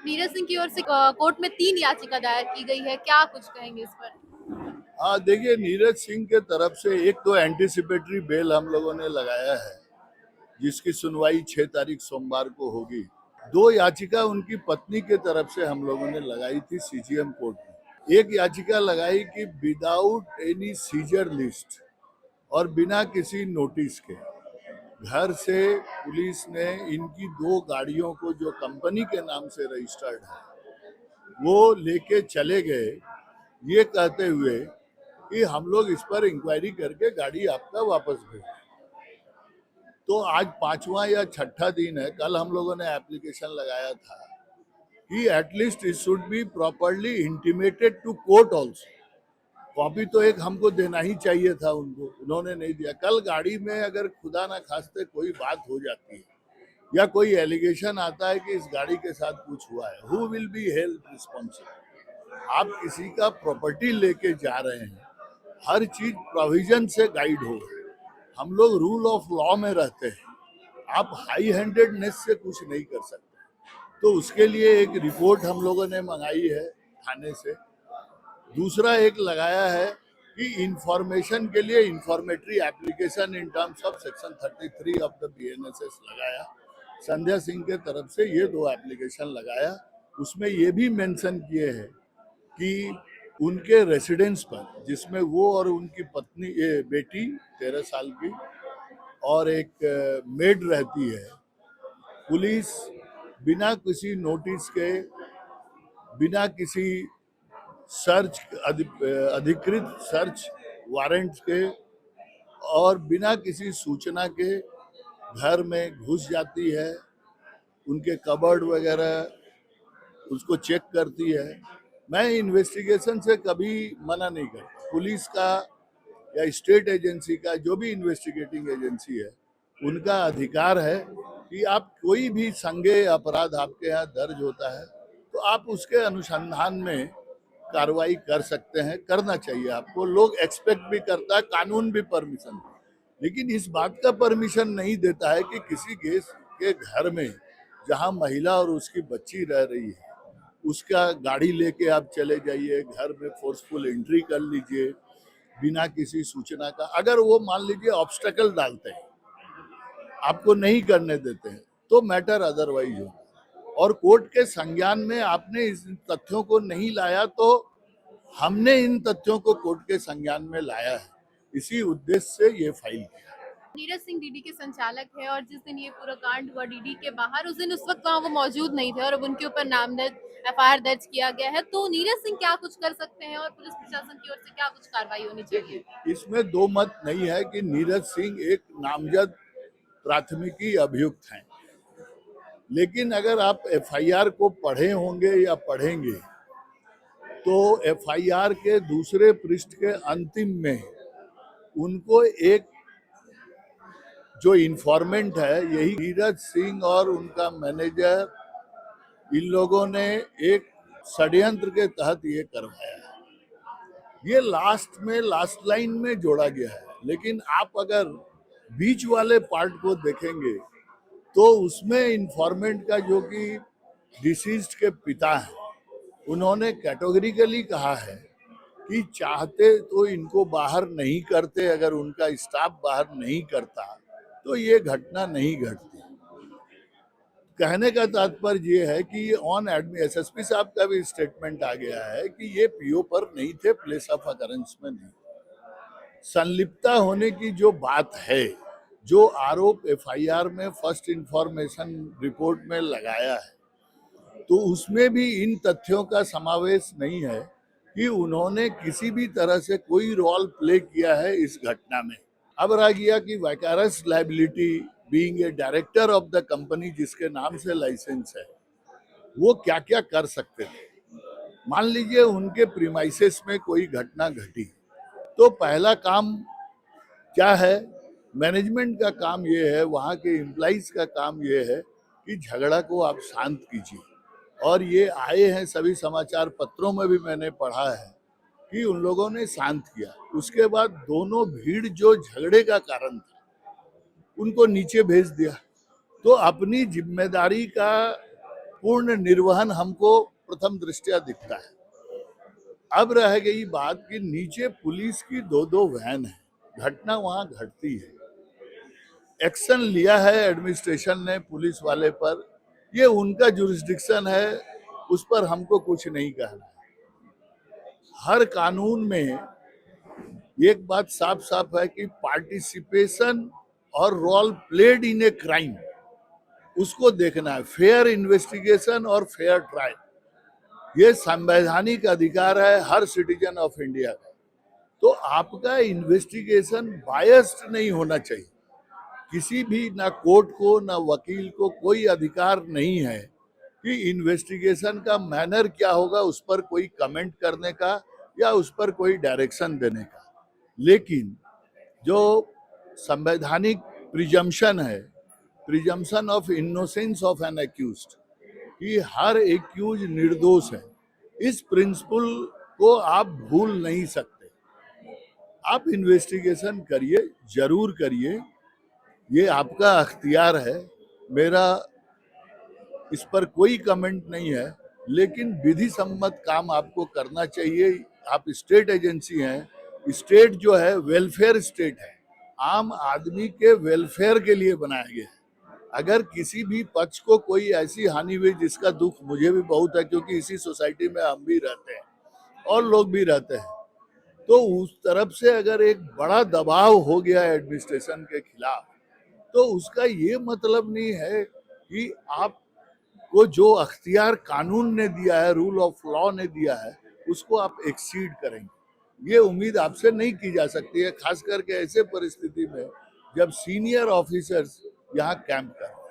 नीरज सिंह की ओर से कोर्ट में 3 याचिका दायर की गई है, क्या कुछ कहेंगे इस पर? हाँ, देखिए, नीरज सिंह के तरफ से एक तो एंटीसिपेटरी बेल हम लोगों ने लगाया है, जिसकी सुनवाई 6 तारीख सोमवार को होगी। 2 याचिका उनकी पत्नी के तरफ से हम लोगों ने लगाई थी सीजीएम कोर्ट में। एक याचिका लगाई कि विदाउट एनी सीजर लिस्ट और बिना किसी नोटिस के घर से पुलिस ने इनकी 2 गाड़ियों को, जो कंपनी के नाम से रजिस्टर्ड है, वो लेके चले गए, ये कहते हुए कि हम लोग इस पर इंक्वायरी करके गाड़ी आपका वापस भेज। तो आज 5वां या 6ठा दिन है। कल हम लोगों ने एप्लीकेशन लगाया था कि at least it should be properly intimated to court also. Copy तो एक हमको देना ही चाहिए था उनको, उन्होंने नहीं दिया। कल गाड़ी में अगर खुदा ना खास्ते कोई बात हो जाती है या कोई एलिगेशन आता है कि इस गाड़ी के साथ कुछ हुआ है, who will be held responsible? आप किसी का प्रॉपर्टी लेके जा रहे हैं, हर चीज प्रोविजन से गाइड हो। हम लोग रूल ऑफ लॉ में रहते हैं, आप हाई हैंडेडनेस से कुछ नहीं कर सकते। तो उसके लिए एक रिपोर्ट हम लोगों ने मंगाई है थाने से। दूसरा एक लगाया है कि इंफॉर्मेशन के लिए informatory application in terms of section 33 of the BNSS लगाया। संध्या सिंह के तरफ से ये 2 एप्लीकेशन लगाया। उसमें ये भी मेंशन किए हैं कि उनके रेसिडेंस पर, जिसमें वो और उनकी पत्नी, ये बेटी 13 साल की और एक मेड रहती है, पुलिस बिना किसी नोटिस के, बिना किसी सर्च, अधिकृत सर्च वारंट के और बिना किसी सूचना के घर में घुस जाती है, उनके कबर्ड वगैरह उसको चेक करती है। मैं इन्वेस्टिगेशन से कभी मना नहीं करता। पुलिस का या स्टेट एजेंसी का, जो भी इन्वेस्टिगेटिंग एजेंसी है, उनका अधिकार है कि आप कोई भी संज्ञेय अपराध आपके यहाँ दर्ज होता है तो आप उसके अनुसंधान में कार्रवाई कर सकते हैं, करना चाहिए आपको। लोग एक्सपेक्ट भी करता है, कानून भी परमिशन, लेकिन इस बात का परमिशन नहीं देता है कि किसी गेस्ट के घर में, जहां महिला और उसकी बच्ची रह रही है, उसका गाड़ी लेके आप चले जाइए, घर में फोर्सफुल एंट्री कर लीजिए बिना किसी सूचना का। अगर वो मान लीजिए ऑब्स्टेकल डालते हैं, आपको नहीं करने देते हैं, तो मैटर अदरवाइज हो। और कोर्ट के संज्ञान में आपने इस तथ्यों को नहीं लाया, तो हमने इन तथ्यों को कोर्ट के संज्ञान में लाया है। इसी उद्देश्य से ये फाइल किया। नीरज सिंह डीडी के संचालक है और जिस दिन ये पूरा कांड हुआ डीडी के बाहर, उस दिन उस वक्त वहाँ वो मौजूद नहीं थे और अब उनके ऊपर एफआईआर दर्ज किया गया है। तो नीरज सिंह क्या कुछ कर सकते हैं और पुलिस प्रशासन की ओर से क्या कुछ कार्रवाई होनी चाहिए? इसमें दो मत नहीं है कि नीरज सिंह एक नामजद प्राथमिकी अभियुक्त हैं, लेकिन अगर आप एफआईआर को पढ़े होंगे या पढ़ेंगे तो एफआईआर के दूसरे पृष्ठ के अंतिम में उनको एक जो इन्फॉर्मेंट है, यही नीरज सिंह और उनका मैनेजर, इन लोगों ने एक षड्यंत्र के तहत ये करवाया है। ये लास्ट लाइन में जोड़ा गया है, लेकिन आप अगर बीच वाले पार्ट को देखेंगे तो उसमें इन्फॉर्मेंट का, जो कि डिसीज्ड के पिता हैं, उन्होंने कैटेगोरिकली कहा है कि चाहते तो इनको बाहर नहीं करते, अगर उनका स्टाफ बाहर नहीं करता तो ये घटना नहीं घटती। कहने का तात्पर्य ये है कि ये ऑन एडमिट, एसएसपी साहब का भी स्टेटमेंट आ गया है कि ये पीओ पर नहीं थे, प्लेस ऑफ अकरेंस में नहीं। संलिप्तता होने की जो बात है, जो आरोप एफआईआर में फर्स्ट इंफॉर्मेशन रिपोर्ट में लगाया है, तो उसमें भी इन तथ्यों का समावेश नहीं है कि उन्होंने किसी भी तरह से कोई रोल प्ले किया है इस घटना में। अब रह गया कि vicarious liability, being a director of the company जिसके नाम से लाइसेंस है, वो क्या क्या कर सकते थे। मान लीजिए उनके प्रीमाइसेस में कोई घटना घटी, तो पहला काम क्या है? मैनेजमेंट का काम ये है, वहाँ के एम्प्लॉइज का काम ये है कि झगड़ा को आप शांत कीजिए। और ये आए हैं सभी समाचार पत्रों में भी मैंने पढ़ा है कि उन लोगों ने शांत किया। उसके बाद दोनों भीड़ जो झगड़े का कारण था, उनको नीचे भेज दिया। तो अपनी जिम्मेदारी का पूर्ण निर्वहन हमको प्रथम दृष्टया दिखता है। अब रह गई बात कि नीचे पुलिस की दो दो वैन है, घटना वहां घटती है, एक्शन लिया है एडमिनिस्ट्रेशन ने पुलिस वाले पर, ये उनका जुरिस्डिक्शन है, उस पर हमको कुछ नहीं कहना है। हर कानून में एक बात साफ साफ है कि पार्टिसिपेशन और role played in a crime, उसको देखना है। फेयर इन्वेस्टिगेशन और फेयर ट्रायल, ये संवैधानिक अधिकार है हर सिटीजन ऑफ इंडिया का। तो आपका इन्वेस्टिगेशन बायस्ड नहीं होना चाहिए। किसी भी, ना कोर्ट को ना वकील को कोई अधिकार नहीं है कि इन्वेस्टिगेशन का मैनर क्या होगा उस पर कोई कमेंट करने का या उस पर कोई डायरेक्शन देने का। लेकिन जो संवैधानिक प्रिजम्पशन है, presumption of innocence of N accused, कि हर एक्यूज निर्दोष है, इस प्रिंसिपल को आप भूल नहीं सकते। आप इन्वेस्टिगेशन करिए, जरूर करिए, ये आपका अख्तियार है, मेरा इस पर कोई कमेंट नहीं है, लेकिन विधि सम्मत काम आपको करना चाहिए। आप स्टेट एजेंसी हैं, स्टेट जो है वेलफेयर स्टेट है, आम आदमी के वेलफेयर के लिए बनाया गया है। अगर किसी भी पक्ष को कोई ऐसी हानि हुई, जिसका दुख मुझे भी बहुत है, क्योंकि इसी सोसाइटी में हम भी रहते हैं और लोग भी रहते हैं, तो उस तरफ से अगर एक बड़ा दबाव हो गया एडमिनिस्ट्रेशन के खिलाफ, तो उसका ये मतलब नहीं है कि आपको जो अख्तियार कानून ने दिया है, रूल ऑफ लॉ ने दिया है, उसको आप एक्सीड करेंगे। ये उम्मीद आपसे नहीं की जा सकती है, खास करके ऐसे परिस्थिति में जब सीनियर ऑफिसर्स यहाँ कैंप कर रहे हैं।